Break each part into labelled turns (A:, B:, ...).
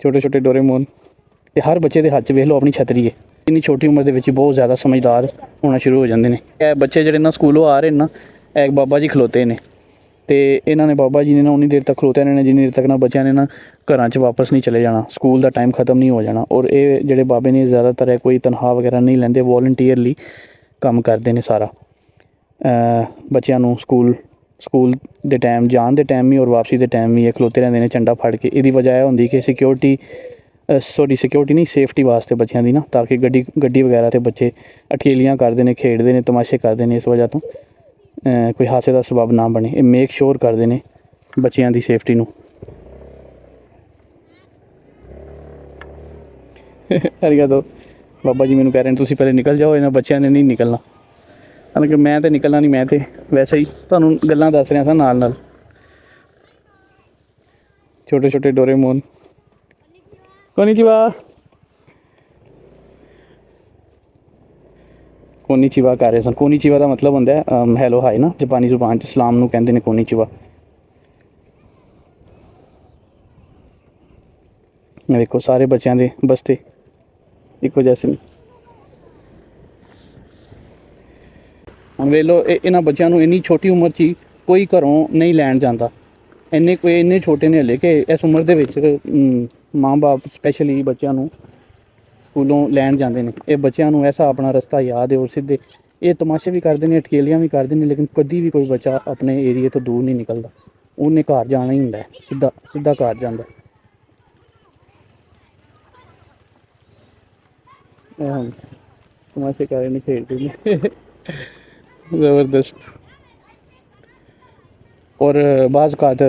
A: ਛੋਟੇ ਛੋਟੇ ਡੋਰੇਮੋਨ ਤੇ ਹਰ ਬੱਚੇ ਦੇ ਹੱਥ 'ਚ ਵੇਖ ਲਓ ਆਪਣੀ ਛਤਰੀ ਹੈ। ਇੰਨੀ ਛੋਟੀ ਉਮਰ ਦੇ ਵਿੱਚ ਹੀ ਬਹੁਤ ਜ਼ਿਆਦਾ ਸਮਝਦਾਰ ਹੋਣਾ ਸ਼ੁਰੂ ਹੋ ਜਾਂਦੇ ਨੇ। ਇਹ ਬੱਚੇ ਜਿਹੜੇ ਨਾ ਸਕੂਲੋਂ ਆ ਰਹੇ ਨੇ ਨਾ, ਇਹ ਬਾਬਾ ਜੀ ਖਲੋਤੇ ਨੇ ਤੇ ਇਹਨਾਂ ਨੇ ਬਾਬਾ ਜੀ ਨੇ ਨਾ ਉਨੀ ਦੇਰ ਤੱਕ ਖਲੋਤੇ ਰਹਿਣਾ ਜਿੰਨੀ ਦੇਰ ਤੱਕ ਨਾ ਬੱਚਿਆਂ ਨੇ ਨਾ ਘਰਾਂ 'ਚ ਵਾਪਸ ਨਹੀਂ ਚਲੇ ਜਾਣਾ, ਸਕੂਲ ਦਾ ਟਾਈਮ ਖ਼ਤਮ ਨਹੀਂ ਹੋ ਜਾਣਾ। ਔਰ ਇਹ ਜਿਹੜੇ ਬਾਬੇ ਨੇ ਜ਼ਿਆਦਾਤਰ ਹੈ ਕੋਈ ਤਨਖਾਹ ਵਗੈਰਾ ਨਹੀਂ ਲੈਂਦੇ, ਵੋਲੰਟੀਅਰਲੀ ਕੰਮ ਕਰਦੇ ਨੇ ਸਾਰਾ। ਬੱਚਿਆਂ ਨੂੰ ਸਕੂਲ ਦੇ ਟਾਈਮ ਜਾਣ ਦੇ ਟਾਈਮ ਵੀ ਔਰ ਵਾਪਸੀ ਦੇ ਟਾਈਮ ਵੀ ਇਹ ਖਲੋਤੇ ਰਹਿੰਦੇ ਨੇ ਝੰਡਾ ਫੜ ਕੇ। ਇਹਦੀ ਵਜ੍ਹਾ ਇਹ ਹੁੰਦੀ ਕਿ ਸਿਕਿਉਰਿਟੀ ਨਹੀਂ, ਸੇਫਟੀ ਵਾਸਤੇ ਬੱਚਿਆਂ ਦੀ ਨਾ, ਤਾਂ ਕਿ ਗੱਡੀ ਵਗੈਰਾ 'ਤੇ ਬੱਚੇ ਅਠੇਲੀਆਂ ਕਰਦੇ ਨੇ, ਖੇਡਦੇ ਨੇ, ਤਮਾਸ਼ੇ ਕਰਦੇ ਨੇ। ਇਸ ਵਜ੍ਹਾ ਤੋਂ ਕੋਈ ਹਾਦਸੇ ਦਾ ਸਬੱਬ ਨਾ ਬਣੇ, ਇਹ ਮੇਕ ਸ਼ੋਰ ਕਰਦੇ ਨੇ ਬੱਚਿਆਂ ਦੀ ਸੇਫਟੀ ਨੂੰ। ਅਰੀਗਾਤੋ। ਬਾਬਾ ਜੀ ਮੈਨੂੰ ਕਹਿ ਰਹੇ ਨੇ ਤੁਸੀਂ ਪਹਿਲੇ ਨਿਕਲ ਜਾਓ, ਇਹਨਾਂ ਬੱਚਿਆਂ ਨੇ ਨਹੀਂ ਨਿਕਲਣਾ। ਹਾਲਾਂਕਿ ਮੈਂ ਤਾਂ ਨਿਕਲਣਾ ਨਹੀਂ, ਮੈਂ ਤਾਂ ਵੈਸੇ ਹੀ ਤੁਹਾਨੂੰ ਗੱਲਾਂ ਦੱਸ ਰਿਹਾ ਸਾਂ ਨਾਲ ਨਾਲ। ਛੋਟੇ ਛੋਟੇ ਡੋਰੇਮੋਨ। ਕੋਨੀਚਿਵਾ ਕੋਨੀਚਿਵਾ ਕਰ ਰਹੇ ਸਨ। ਕੋਨੀਚਿਵਾ ਦਾ ਮਤਲਬ ਹੁੰਦਾ ਹੈਲੋ ਹਾਈ ਨਾ, ਜਾਪਾਨੀ ਜ਼ੁਬਾਨ 'ਚ ਸਲਾਮ ਨੂੰ ਕਹਿੰਦੇ ਨੇ ਕੋਨੀਚਿਵਾ। ਵੇਖੋ ਸਾਰੇ ਬੱਚਿਆਂ ਦੇ ਬਸਤੇ ਇੱਕੋ ਜੈਸੇ ਨੇ। ਹੁਣ ਵੇਖ ਲਓ ਇਹਨਾਂ ਬੱਚਿਆਂ ਨੂੰ ਇੰਨੀ ਛੋਟੀ ਉਮਰ 'ਚ ਹੀ ਕੋਈ ਘਰੋਂ ਨਹੀਂ ਲੈਣ ਜਾਂਦਾ। ਇੰਨੇ ਛੋਟੇ ਨੇ ਹਲੇ ਕਿ ਇਸ ਉਮਰ ਦੇ ਵਿੱਚ ਮਾਂ ਬਾਪ ਸਪੈਸ਼ਲੀ ਬੱਚਿਆਂ ਨੂੰ ਸਕੂਲੋਂ ਲੈਣ ਜਾਂਦੇ ਨੇ। ਇਹ ਬੱਚਿਆਂ ਨੂੰ ਐਸਾ ਆਪਣਾ ਰਸਤਾ ਯਾਦ ਹੈ ਔਰ ਸਿੱਧੇ ਇਹ ਤਮਾਸ਼ੇ ਵੀ ਕਰਦੇ ਨੇ, ਅਠਕੇਲੀਆਂ ਵੀ ਕਰਦੇ ਨੇ, ਲੇਕਿਨ ਕਦੀ ਵੀ ਕੋਈ ਬੱਚਾ ਆਪਣੇ ਏਰੀਏ ਤੋਂ ਦੂਰ ਨਹੀਂ ਨਿਕਲਦਾ। ਉਹਨੇ ਘਰ ਜਾਣਾ ਹੀ ਹੁੰਦਾ, ਸਿੱਧਾ ਘਰ ਜਾਂਦਾ। ਹੁਣ ਤਮਾਸ਼ੇ ਕਰ ਰਹੇ ਨੇ, ਖੇਡਦੇ ਨੇ ਜ਼ਬਰਦਸਤ। ਔਰ ਬਾਜ਼ ਔਕਾਤ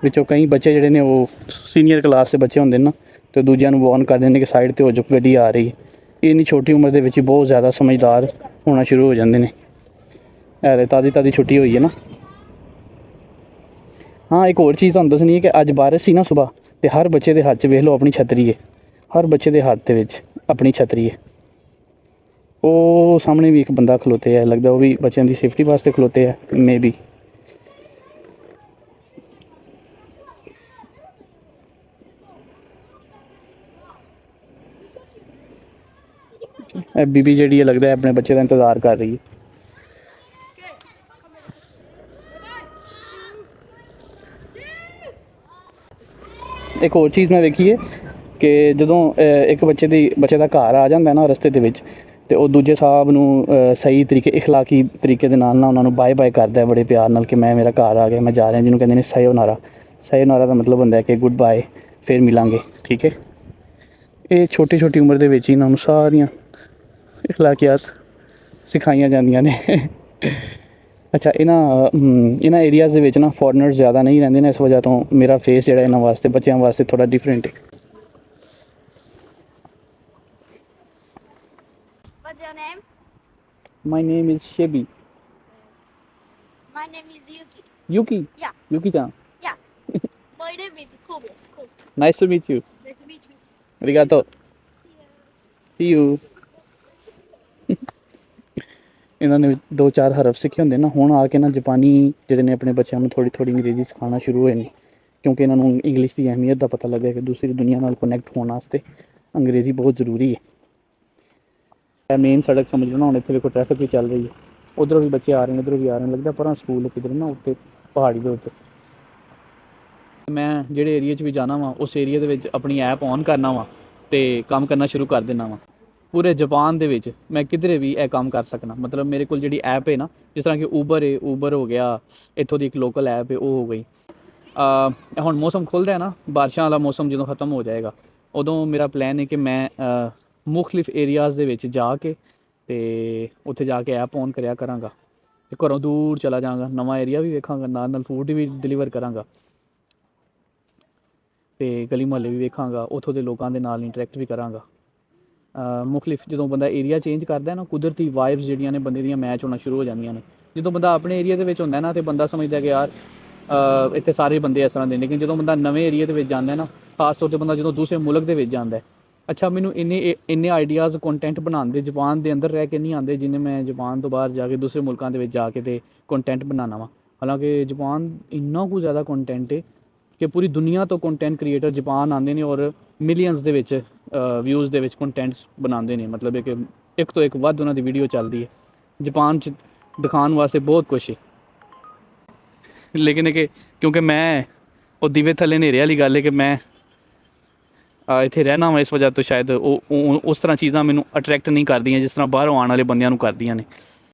A: ਵਿੱਚੋਂ ਕਈ ਬੱਚੇ ਜਿਹੜੇ ਨੇ ਉਹ ਸੀਨੀਅਰ ਕਲਾਸ ਦੇ ਬੱਚੇ ਹੁੰਦੇ ਨੇ ਨਾ, ਅਤੇ ਦੂਜਿਆਂ ਨੂੰ ਵਾਰਨ ਕਰ ਦਿੰਦੇ ਕਿ ਸਾਈਡ 'ਤੇ ਹੋ ਜਾਓ, ਗੱਡੀ ਆ ਰਹੀ। ਇੰਨੀ ਛੋਟੀ ਉਮਰ ਦੇ ਵਿੱਚ ਹੀ ਬਹੁਤ ਜ਼ਿਆਦਾ ਸਮਝਦਾਰ ਹੋਣਾ ਸ਼ੁਰੂ ਹੋ ਜਾਂਦੇ ਨੇ। ਐ ਤਾਜ਼ੀ ਛੁੱਟੀ ਹੋਈ ਹੈ ਨਾ। ਹਾਂ, ਇੱਕ ਹੋਰ ਚੀਜ਼ ਤੁਹਾਨੂੰ ਦੱਸਣੀ ਹੈ ਕਿ ਅੱਜ ਬਾਰਿਸ਼ ਸੀ ਨਾ ਸੁਬਾਹ, ਅਤੇ ਹਰ ਬੱਚੇ ਦੇ ਹੱਥ 'ਚ ਵੇਖ ਲਓ ਆਪਣੀ ਛਤਰੀ ਹੈ। ਹਰ ਬੱਚੇ ਦੇ ਹੱਥ ਦੇ ਵਿੱਚ ਆਪਣੀ ਛਤਰੀ ਹੈ। ਉਹ ਸਾਹਮਣੇ ਵੀ ਇੱਕ ਬੰਦਾ ਖਲੋਤੇ ਹੈ, ਲੱਗਦਾ ਉਹ ਵੀ ਬੱਚਿਆਂ ਦੀ ਸੇਫਟੀ ਵਾਸਤੇ ਖਲੋਤੇ ਹੈ, ਮੇ ਬੀ। ਇਹ ਬੀਬੀ ਜਿਹੜੀ ਹੈ ਲੱਗਦਾ ਆਪਣੇ ਬੱਚੇ ਦਾ ਇੰਤਜ਼ਾਰ ਕਰ ਰਹੀ ਹੈ। ਇੱਕ ਹੋਰ ਚੀਜ਼ ਮੈਂ ਵੇਖੀ ਹੈ ਕਿ ਜਦੋਂ ਇੱਕ ਬੱਚੇ ਦਾ ਘਰ ਆ ਜਾਂਦਾ ਨਾ ਰਸਤੇ ਦੇ ਵਿੱਚ, ਅਤੇ ਉਹ ਦੂਜੇ ਸਾਹਿਬ ਨੂੰ ਸਹੀ ਤਰੀਕੇ ਇਖਲਾਕੀ ਤਰੀਕੇ ਦੇ ਨਾਲ ਨਾ ਉਹਨਾਂ ਨੂੰ ਬਾਏ ਕਰਦਾ ਬੜੇ ਪਿਆਰ ਨਾਲ ਕਿ ਮੇਰਾ ਘਰ ਆ ਗਿਆ, ਮੈਂ ਜਾ ਰਿਹਾ, ਜਿਹਨੂੰ ਕਹਿੰਦੇ ਨੇ ਸਾਇਓਨਾਰਾ ਦਾ ਮਤਲਬ ਹੁੰਦਾ ਹੈ ਕਿ ਗੁੱਡ ਬਾਏ, ਫਿਰ ਮਿਲਾਂਗੇ, ਠੀਕ ਹੈ। ਇਹ ਛੋਟੀ ਉਮਰ ਦੇ ਵਿੱਚ ਹੀ ਇਹਨਾਂ ਨੂੰ ਸਾਰੀਆਂ ਇਖਲਾਕੀਆਤ ਸਿਖਾਈਆਂ ਜਾਂਦੀਆਂ ਨੇ। ਅੱਛਾ, ਇਹਨਾਂ ਏਰੀਆਜ਼ ਦੇ ਵਿੱਚ ਨਾ ਫੋਰਨਰਸ ਜ਼ਿਆਦਾ ਨਹੀਂ ਰਹਿੰਦੇ ਨੇ, ਇਸ ਵਜ੍ਹਾ ਤੋਂ ਮੇਰਾ ਫੇਸ ਜਿਹੜਾ ਇਹਨਾਂ ਵਾਸਤੇ, ਬੱਚਿਆਂ ਵਾਸਤੇ ਥੋੜ੍ਹਾ ਡਿਫਰੈਂਟ ਹੈ।
B: What's your name?
A: My name is Shebi.
B: My name is Yuki.
A: Yuki?
B: Yeah.
A: Yuki-chan.
B: Yeah. My name is Kobe. Cool.
A: Nice to meet you.
B: Nice to meet you.
A: Arigato. See you. ਇਹਨਾਂ ਨੇ 2-4 ਹਰਫ ਸਿੱਖੇ ਹੁੰਦੇ ਨਾ, ਹੁਣ ਆ ਕੇ ਨਾ ਜਾਪਾਨੀ ਜਿਹੜੇ ਨੇ ਆਪਣੇ ਬੱਚਿਆਂ ਨੂੰ ਥੋੜ੍ਹੀ ਅੰਗਰੇਜ਼ੀ ਸਿਖਾਉਣਾ ਸ਼ੁਰੂ ਹੋਏ ਨੇ, ਕਿਉਂਕਿ ਇਹਨਾਂ ਨੂੰ ਇੰਗਲਿਸ਼ ਦੀ ਅਹਿਮੀਅਤ ਦਾ ਪਤਾ ਲੱਗਿਆ ਕਿ ਦੂਸਰੀ ਦੁਨੀਆ ਨਾਲ ਕਨੈਕਟ ਹੋਣ ਵਾਸਤੇ ਅੰਗਰੇਜ਼ੀ ਬਹੁਤ ਜ਼ਰੂਰੀ ਹੈ। ਇਹ ਮੇਨ ਸੜਕ ਸਮਝ ਲਓ ਨਾ, ਹੁਣ ਇੱਥੇ ਵੇਖੋ ਟ੍ਰੈਫਿਕ ਵੀ ਚੱਲ ਰਹੀ ਹੈ, ਉੱਧਰੋਂ ਵੀ ਬੱਚੇ ਆ ਰਹੇ ਨੇ, ਇੱਧਰੋਂ ਵੀ ਆ ਰਹੇ ਨੇ, ਲੱਗਦਾ ਪਰਾਂ ਸਕੂਲ ਕਿਧਰ ਨਾ ਉੱਤੇ ਪਹਾੜੀ ਦੇ ਉੱਤੇ। ਮੈਂ ਜਿਹੜੇ ਏਰੀਏ 'ਚ ਵੀ ਜਾਣਾ ਵਾ, ਉਸ ਏਰੀਏ ਦੇ ਵਿੱਚ ਆਪਣੀ ਐਪ ਔਨ ਕਰਨਾ ਵਾ ਅਤੇ ਕੰਮ ਕਰਨਾ ਸ਼ੁਰੂ ਕਰ ਦੇਣਾ ਵਾ। ਪੂਰੇ ਜਾਪਾਨ ਦੇ ਵਿੱਚ ਮੈਂ ਕਿਧਰੇ ਵੀ ਇਹ ਕੰਮ ਕਰ ਸਕਣਾ। ਮਤਲਬ ਮੇਰੇ ਕੋਲ ਜਿਹੜੀ ਐਪ ਹੈ ਨਾ, ਜਿਸ ਤਰ੍ਹਾਂ ਕਿ ਊਬਰ ਹੋ ਗਿਆ, ਇੱਥੋਂ ਦੀ ਇੱਕ ਲੋਕਲ ਐਪ ਹੈ, ਉਹ ਹੋ ਗਈ। ਹੁਣ ਮੌਸਮ ਖੁੱਲ੍ਹ ਰਿਹਾ ਨਾ, ਬਾਰਿਸ਼ਾਂ ਵਾਲਾ ਮੌਸਮ ਜਦੋਂ ਖ਼ਤਮ ਹੋ ਜਾਏਗਾ, ਉਦੋਂ ਮੇਰਾ ਪਲਾਨ ਹੈ ਕਿ ਮੈਂ ਮੁਖਤਲਿਫ ਏਰੀਆਜ਼ ਦੇ ਵਿੱਚ ਜਾ ਕੇ ਅਤੇ ਉੱਥੇ ਜਾ ਕੇ ਐਪ ਔਨ ਕਰਿਆ ਕਰਾਂਗਾ, ਅਤੇ ਘਰੋਂ ਦੂਰ ਚਲਾ ਜਾਵਾਂਗਾ, ਨਵਾਂ ਏਰੀਆ ਵੀ ਵੇਖਾਂਗਾ, ਨਾਲ ਫੂਡ ਵੀ ਡਿਲੀਵਰ ਕਰਾਂਗਾ, ਅਤੇ ਗਲੀ ਮੁਹੱਲੇ ਵੀ ਵੇਖਾਂਗਾ, ਉੱਥੋਂ ਦੇ ਲੋਕਾਂ ਦੇ ਨਾਲ ਇੰਟਰੈਕਟ ਵੀ ਕਰਾਂਗਾ। ਮੁਖਤਲਿਫ ਜਦੋਂ ਬੰਦਾ ਏਰੀਆ ਚੇਂਜ ਕਰਦਾ ਨਾ, ਕੁਦਰਤੀ ਵਾਈਬਸ ਜਿਹੜੀਆਂ ਨੇ ਬੰਦੇ ਦੀਆਂ ਮੈਚ ਹੋਣਾ ਸ਼ੁਰੂ ਹੋ ਜਾਂਦੀਆਂ ਨੇ। ਜਦੋਂ ਬੰਦਾ ਆਪਣੇ ਏਰੀਆ ਦੇ ਵਿੱਚ ਹੁੰਦਾ ਨਾ, ਤਾਂ ਬੰਦਾ ਸਮਝਦਾ ਕਿ ਯਾਰ ਇੱਥੇ ਸਾਰੇ ਬੰਦੇ ਇਸ ਤਰ੍ਹਾਂ ਦੇ ਨੇ, ਲੇਕਿਨ ਜਦੋਂ ਬੰਦਾ ਨਵੇਂ ਏਰੀਏ ਦੇ ਵਿੱਚ ਜਾਂਦਾ ਨਾ, ਖਾਸ ਤੌਰ 'ਤੇ ਬੰਦਾ ਜਦੋਂ ਦੂਸਰੇ ਮੁਲਕ ਦੇ ਵਿੱਚ ਜਾਂਦਾ, ਅੱਛਾ ਮੈਨੂੰ ਇੰਨੇ ਆਈਡੀਆਜ਼ ਕੰਟੈਂਟ ਬਣਾਉਣ ਦੇ ਜਾਪਾਨ ਦੇ ਅੰਦਰ ਰਹਿ ਕੇ ਨਹੀਂ ਆਉਂਦੇ, ਜਿੰਨੇ ਮੈਂ ਜਾਪਾਨ ਤੋਂ ਬਾਹਰ ਜਾ ਕੇ ਦੂਸਰੇ ਮੁਲਕਾਂ ਦੇ ਵਿੱਚ ਜਾ ਕੇ ਅਤੇ ਕੰਟੈਂਟ ਬਣਾਉਣਾ ਵਾ। ਹਾਲਾਂਕਿ ਜਾਪਾਨ ਇੰਨਾ ਕੁ ਜ਼ਿਆਦਾ ਕੰਟੈਂਟ ਹੈ ਕਿ ਪੂਰੀ ਦੁਨੀਆ ਤੋਂ ਕੰਟੈਂਟ ਕ੍ਰੀਏਟਰ ਜਾਪਾਨ ਆਉਂਦੇ ਨੇ ਔਰ ਮਿਲੀਅਨਸ ਦੇ ਵਿੱਚ ਵਿਊਜ਼ ਦੇ ਵਿੱਚ ਕੰਟੈਂਟਸ ਬਣਾਉਂਦੇ ਨੇ। ਮਤਲਬ ਹੈ ਕਿ ਇੱਕ ਤੋਂ ਇੱਕ ਵੱਧ ਉਹਨਾਂ ਦੀ ਵੀਡੀਓ ਚੱਲਦੀ ਹੈ। ਜਾਪਾਨ 'ਚ ਦਿਖਾਉਣ ਵਾਸਤੇ ਬਹੁਤ ਕੁਛ ਹੈ, ਲੇਕਿਨ ਇਹ ਕਿ ਕਿਉਂਕਿ ਮੈਂ ਉਹ ਦੀਵੇ ਥੱਲੇ ਹਨੇਰੇ ਵਾਲੀ ਗੱਲ ਹੈ ਕਿ ਮੈਂ ਇੱਥੇ ਰਹਿਣਾ ਵਾ, ਇਸ ਵਜ੍ਹਾ ਤੋਂ ਸ਼ਾਇਦ ਉਹ ਉਸ ਤਰ੍ਹਾਂ ਚੀਜ਼ਾਂ ਮੈਨੂੰ ਅਟਰੈਕਟ ਨਹੀਂ ਕਰਦੀਆਂ ਜਿਸ ਤਰ੍ਹਾਂ ਬਾਹਰੋਂ ਆਉਣ ਵਾਲੇ ਬੰਦਿਆਂ ਨੂੰ ਕਰਦੀਆਂ ਨੇ।